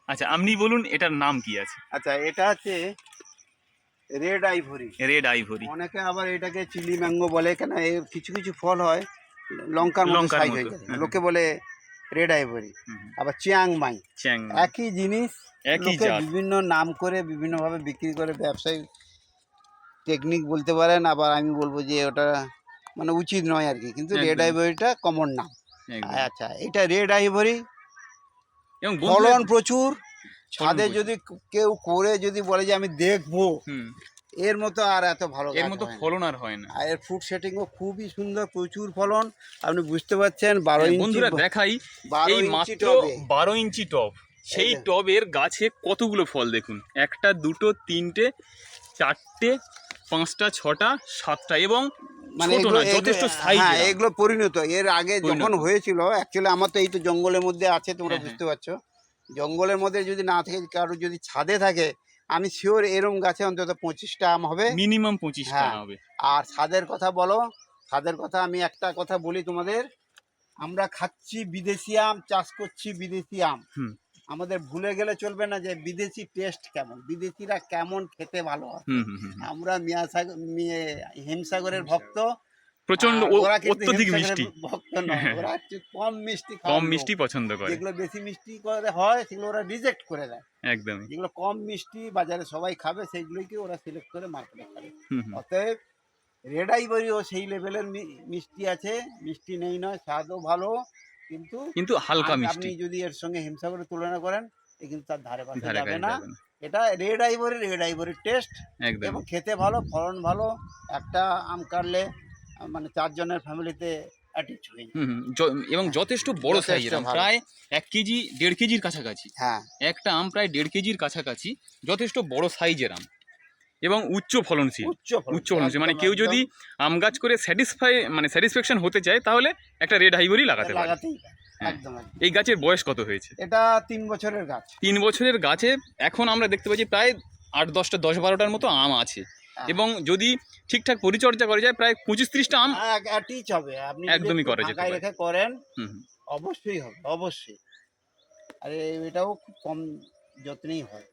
আচ্ছা আপনি বলুন এটার নাম কি আছে? আচ্ছা, এটা হচ্ছে রেড আইভরি। Red ivory. অনেকে আবার এটাকে চিলি ম্যাঙ্গো বলে, কেন এর কিছু কিছু ফল হয় লঙ্কার মতো সাইজ হয়ে যায়, লোকে বলে রেড আইভরি। আবার চিয়াংমাই, একই জিনিস, লোকে বিভিন্ন নাম করে বিভিন্নভাবে বিক্রি করে, ব্যবসায়ী টেকনিক বলতে পারেন, আবার আমি বলবো যে ওটা মানে উচিত নয় আর কি, কিন্তু রেড আইভরিটা কমন নাম। আচ্ছা, এটা রেড আইভরি, ফলন প্রচুর। ছাদে যদি কেউ করে যদি বলে যে আমি দেখবো, এর মতো আর এত ভালো, এর মতো ফলন আর হয় না। আর এর ফ্রুট সেটিংও খুবই সুন্দর, প্রচুর ফলন। আপনি বুঝতে পারছেন 12 ইঞ্চি, বন্ধুরা দেখাই, এই মাত্র 12 ইঞ্চি টব, সেই টবের গাছে কতগুলো ফল দেখুন, একটা দুটো তিনটে চারটে পাঁচটা ছটা সাতটা, এবং মানে যথেষ্ট সাইজ। হ্যাঁ, এগুলো পরিণত। এর আগে যখন হয়েছিল, অ্যাকচুয়ালি আমার তো এই তো জঙ্গলের মধ্যে আছে, তোমরা বুঝতে পারছো, জঙ্গলের মধ্যে যদি না থাকে, কারো যদি ছাদে থাকে, আমি শিওর এরম গাছে অন্তত 25টা আম হবে, মিনিমাম 25টা হবে। আর ছাদের কথা বলো, ছাদের কথা আমি একটা কথা বলি তোমাদের, আমরা খাচ্ছি বিদেশি আম, চাষ করছি বিদেশি আম, আমাদের ভুলে গেলে চলবে না যে বিদেশি টেস্ট কেমন, বিদেশিরা কেমন খেতে ভালো হয়। আমরা হিমসাগরের ভক্ত, প্রচন্ড অত্যধিক মিষ্টি ভক্ত নয়, ওরা হচ্ছে কম মিষ্টি পছন্দ করে। যেগুলো বেশি মিষ্টি করে হয় সেগুলো ওরা রিজেক্ট করে দেয়, একদমই। যেগুলো কম মিষ্টি বাজারে সবাই খাবে সেইগুলোকে ওরা সিলেক্ট করে মার্কেটে খাবে। অতএব রেড আইভরিও সেই লেভেলের মিষ্টি আছে, মিষ্টি নেই নয়, স্বাদও ভালো, কিন্তু হালকা মিষ্টি। আপনি যদি এর সঙ্গে হিমসাগরের তুলনা করেন, কিন্তু তার ধারে পাশে যাবে না। এটা রেড আইভরির টেস্ট, এবং খেতে ভালো, ফলন ভালো। একটা আম কাটলে মানে 4 জনের ফ্যামিলিতে এবং যথেষ্ট বড় সাইজের, প্রায় 1 কেজি 1.5 কেজির কাছাকাছি। একটা আম প্রায় 1.5 কেজির কাছাকাছি, যথেষ্ট বড় সাইজের আম এবং উচ্চ ফলনশীল। মানে কেউ যদি আম গাছ করে স্যাটিসফ্যাকশন হতে চায়, তাহলে একটা রেড আইভরি লাগাতে পারে। এই গাছের বয়স কত হয়েছে? এটা 3 বছরের গাছ। 3 বছরের গাছে এখন আমরা দেখতে পাচ্ছি প্রায় 8-10টা 10-12টার মতো আম আছে, এবং যদি ঠিকঠাক পরিচর্যা করা যায় প্রায় 25-30টা আম হবে। আপনি একদমই করা যেতে পারে, রেখে করেন, অবশ্যই হবে, অবশ্যই। আর এটাও খুব কম যত্নেই হয়।